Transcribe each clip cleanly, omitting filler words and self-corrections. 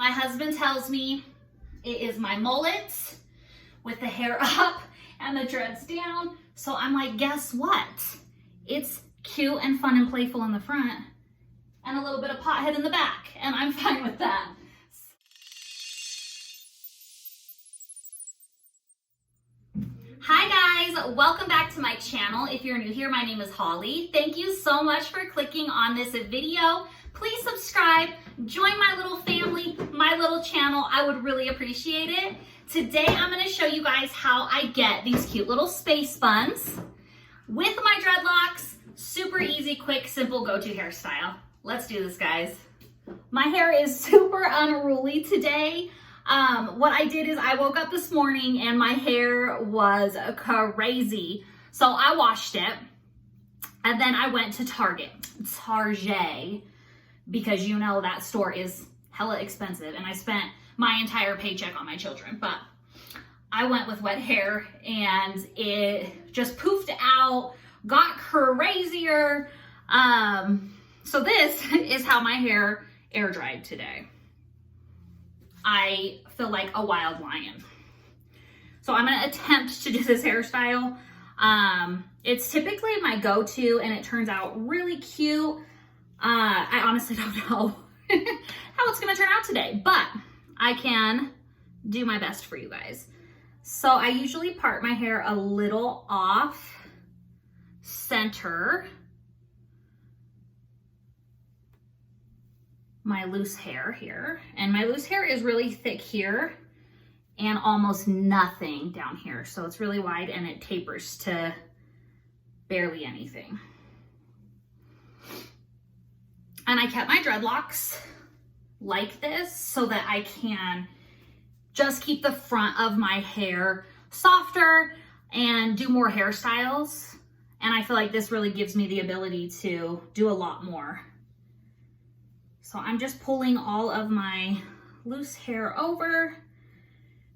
My husband tells me it is my mullet with the hair up and the dreads down. So I'm like, guess what? It's cute and fun and playful in the front and a little bit of pothead in the back, and I'm fine with that. Hi guys, welcome back to my channel. If you're new here, my name is Holly. Thank you so much for clicking on this video. Please subscribe, join my little family, my little channel. I would really appreciate it. Today I'm going to show you guys how I get these cute little space buns with my dreadlocks. Super easy, quick, simple go-to hairstyle. Let's do this, guys. My hair is super unruly today. What I did is I woke up this morning and my hair was crazy. So I washed it and then I went to Target, because you know that store is hella expensive and I spent my entire paycheck on my children. But I went with wet hair and it just poofed out, got crazier. So this is how my hair air dried today. I feel like a wild lion. So I'm gonna attempt to do this hairstyle. It's typically my go-to and it turns out really cute. I honestly don't know how it's gonna turn out today, but I can do my best for you guys. So I usually part my hair a little off center my loose hair here, and my loose hair is really thick here and almost nothing down here, so it's really wide and it tapers to barely anything. And I kept my dreadlocks like this so that I can just keep the front of my hair softer and do more hairstyles, and I feel like this really gives me the ability to do a lot more. So I'm just pulling all of my loose hair over,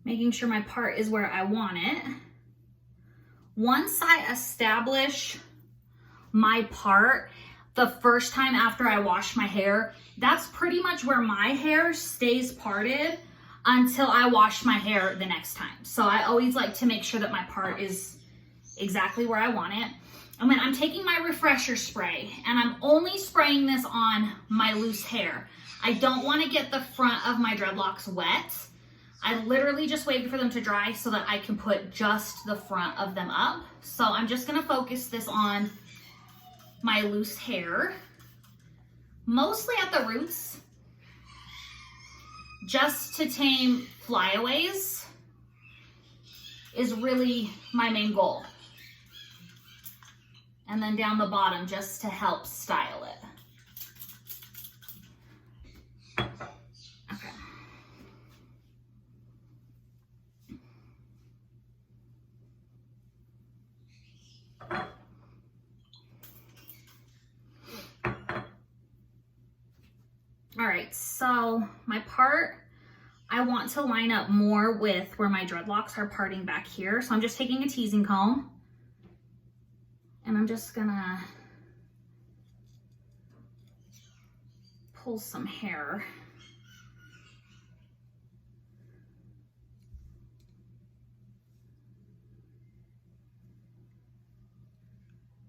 making sure my part is where I want it. Once I establish my part, the first time after I wash my hair, that's pretty much where my hair stays parted until I wash my hair the next time. So I always like to make sure that my part is exactly where I want it. And then I'm taking my refresher spray and I'm only spraying this on my loose hair. I don't want to get the front of my dreadlocks wet. I literally just waited for them to dry so that I can put just the front of them up. So I'm just going to focus this on my loose hair, mostly at the roots, just to tame flyaways is really my main goal. And then down the bottom just to help style it. Okay. All right, so my part, I want to line up more with where my dreadlocks are parting back here. So I'm just taking a teasing comb and I'm just gonna pull some hair.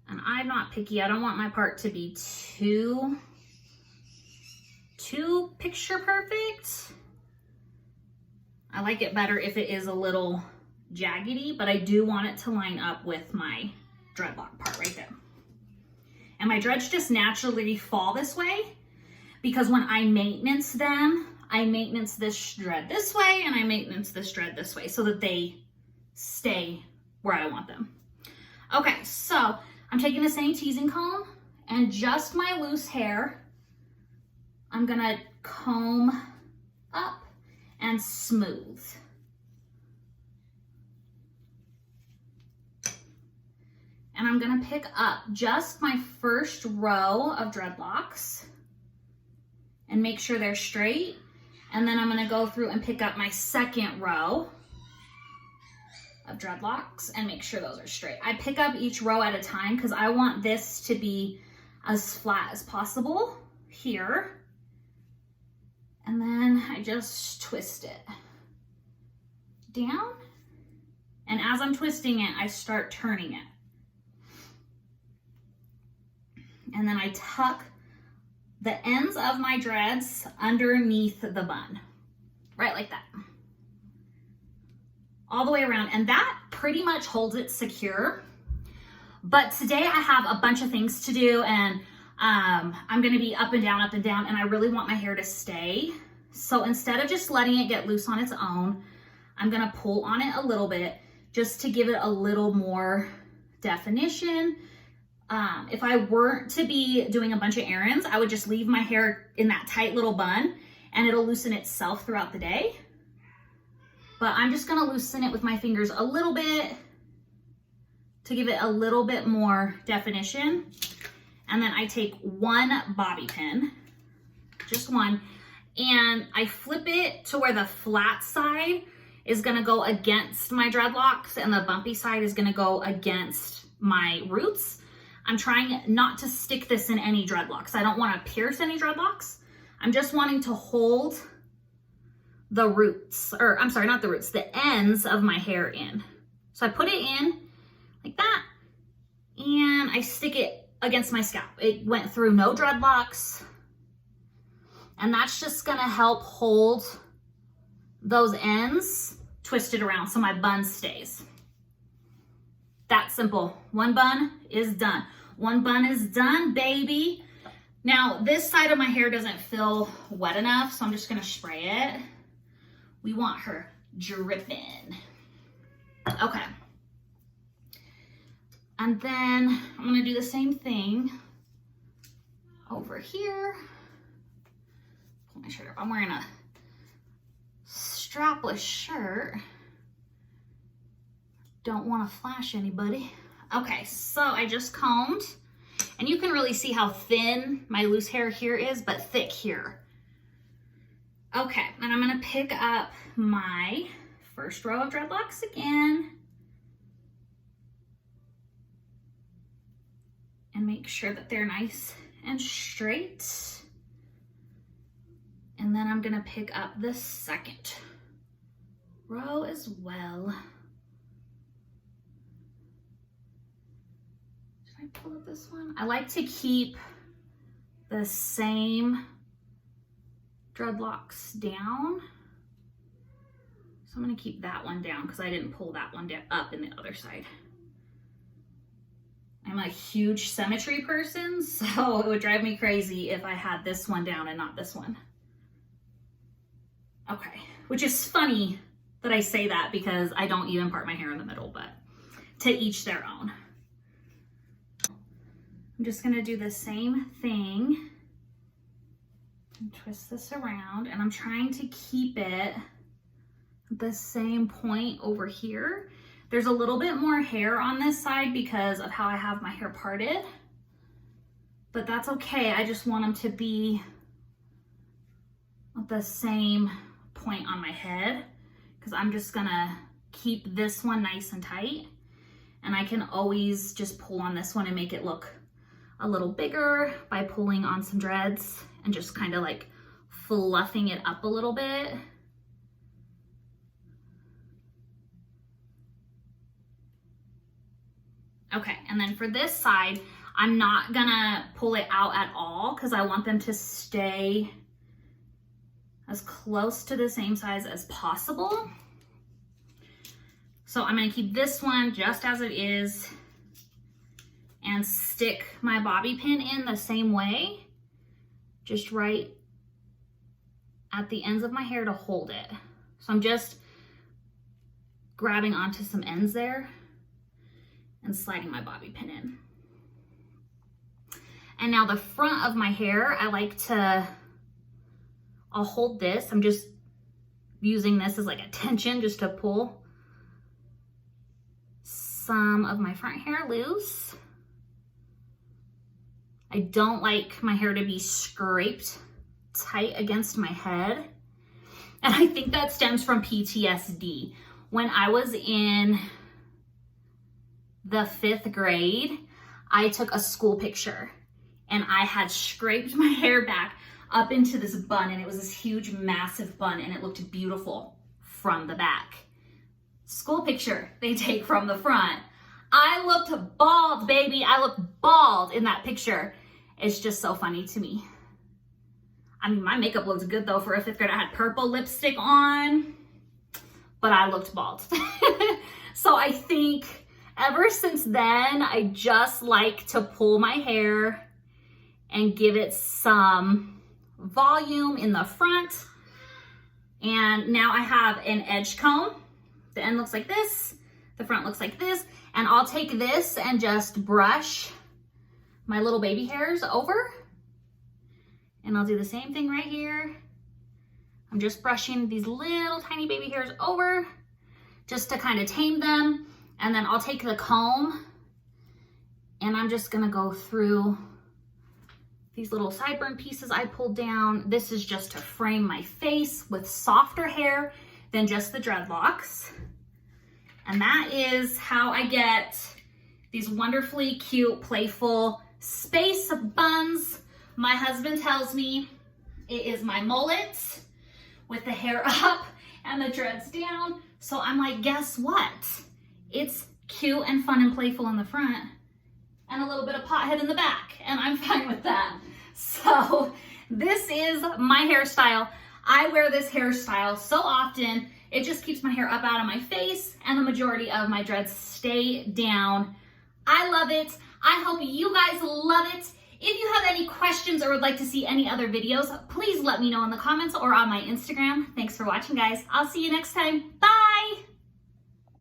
And I'm not picky. I don't want my part to be too picture perfect. I like it better if it is a little jaggedy, but I do want it to line up with my dreadlock part right there. And my dreads just naturally fall this way because when I maintenance them, I maintenance this dread this way and I maintenance this dread this way so that they stay where I want them. Okay, so I'm taking the same teasing comb and just my loose hair, I'm gonna comb up and smooth. And I'm gonna pick up just my first row of dreadlocks and make sure they're straight. And then I'm gonna go through and pick up my second row of dreadlocks and make sure those are straight. I pick up each row at a time because I want this to be as flat as possible here. And then I just twist it down. And as I'm twisting it, I start turning it. And then I tuck the ends of my dreads underneath the bun, right like that. All the way around, and that pretty much holds it secure. But today I have a bunch of things to do, and I'm gonna be up and down, and I really want my hair to stay. So instead of just letting it get loose on its own, I'm gonna pull on it a little bit just to give it a little more definition. If I weren't to be doing a bunch of errands, I would just leave my hair in that tight little bun and it'll loosen itself throughout the day. But I'm just gonna loosen it with my fingers a little bit to give it a little bit more definition. And then I take one bobby pin, just one, and I flip it to where the flat side is gonna go against my dreadlocks and the bumpy side is gonna go against my roots. I'm trying not to stick this in any dreadlocks. I don't wanna pierce any dreadlocks. I'm just wanting to hold the roots, or I'm sorry, not the roots, the ends of my hair in. So I put it in like that, and I stick it against my scalp. It went through no dreadlocks, and that's just gonna help hold those ends twisted around so my bun stays. That simple. One bun is done. One bun is done, baby. Now, this side of my hair doesn't feel wet enough, so I'm just gonna spray it. We want her dripping. Okay. And then I'm gonna do the same thing over here. Pull my shirt up. I'm wearing a strapless shirt. Don't want to flash anybody. Okay, so I just combed, and you can really see how thin my loose hair here is, but thick here. Okay, and I'm gonna pick up my first row of dreadlocks again and make sure that they're nice and straight. And then I'm gonna pick up the second row as well. Should I pull up this one? I like to keep the same dreadlocks down. So I'm gonna keep that one down because I didn't pull that one up in the other side. I'm a huge symmetry person, so it would drive me crazy if I had this one down and not this one. Okay, which is funny that I say that because I don't even part my hair in the middle, but to each their own. I'm just gonna do the same thing and twist this around, and I'm trying to keep it the same point over here. There's a little bit more hair on this side because of how I have my hair parted, but that's okay. I just want them to be at the same point on my head because I'm just gonna keep this one nice and tight, and I can always just pull on this one and make it look a little bigger by pulling on some dreads and just kind of like fluffing it up a little bit. Okay, and then for this side, I'm not gonna pull it out at all because I want them to stay as close to the same size as possible. So I'm gonna keep this one just as it is and stick my bobby pin in the same way, just right at the ends of my hair to hold it. So I'm just grabbing onto some ends there and sliding my bobby pin in. And now the front of my hair, I'll hold this. I'm just using this as like a tension just to pull some of my front hair loose. I don't like my hair to be scraped tight against my head. And I think that stems from PTSD. When I was in the 5th grade, I took a school picture and I had scraped my hair back up into this bun, and it was this huge, massive bun, and it looked beautiful from the back. School picture they take from the front. I looked bald, baby. I looked bald in that picture. It's just so funny to me. I mean, my makeup looked good though for a 5th grader. I had purple lipstick on, but I looked bald. So I think ever since then, I just like to pull my hair and give it some volume in the front. And now I have an edge comb. The end looks like this, the front looks like this, and I'll take this and just brush my little baby hairs over. And I'll do the same thing right here. I'm just brushing these little tiny baby hairs over just to kind of tame them. And then I'll take the comb and I'm just gonna go through these little sideburn pieces I pulled down. This is just to frame my face with softer hair than just the dreadlocks. And that is how I get these wonderfully cute, playful space buns. My husband tells me it is my mullet with the hair up and the dreads down. So I'm like, guess what? It's cute and fun and playful in the front and a little bit of pothead in the back, and I'm fine with that. So this is my hairstyle. I wear this hairstyle so often, it just keeps my hair up out of my face and the majority of my dreads stay down. I love it. I hope you guys love it. If you have any questions or would like to see any other videos, please let me know in the comments or on my Instagram. Thanks for watching, guys. I'll see you next time. Bye.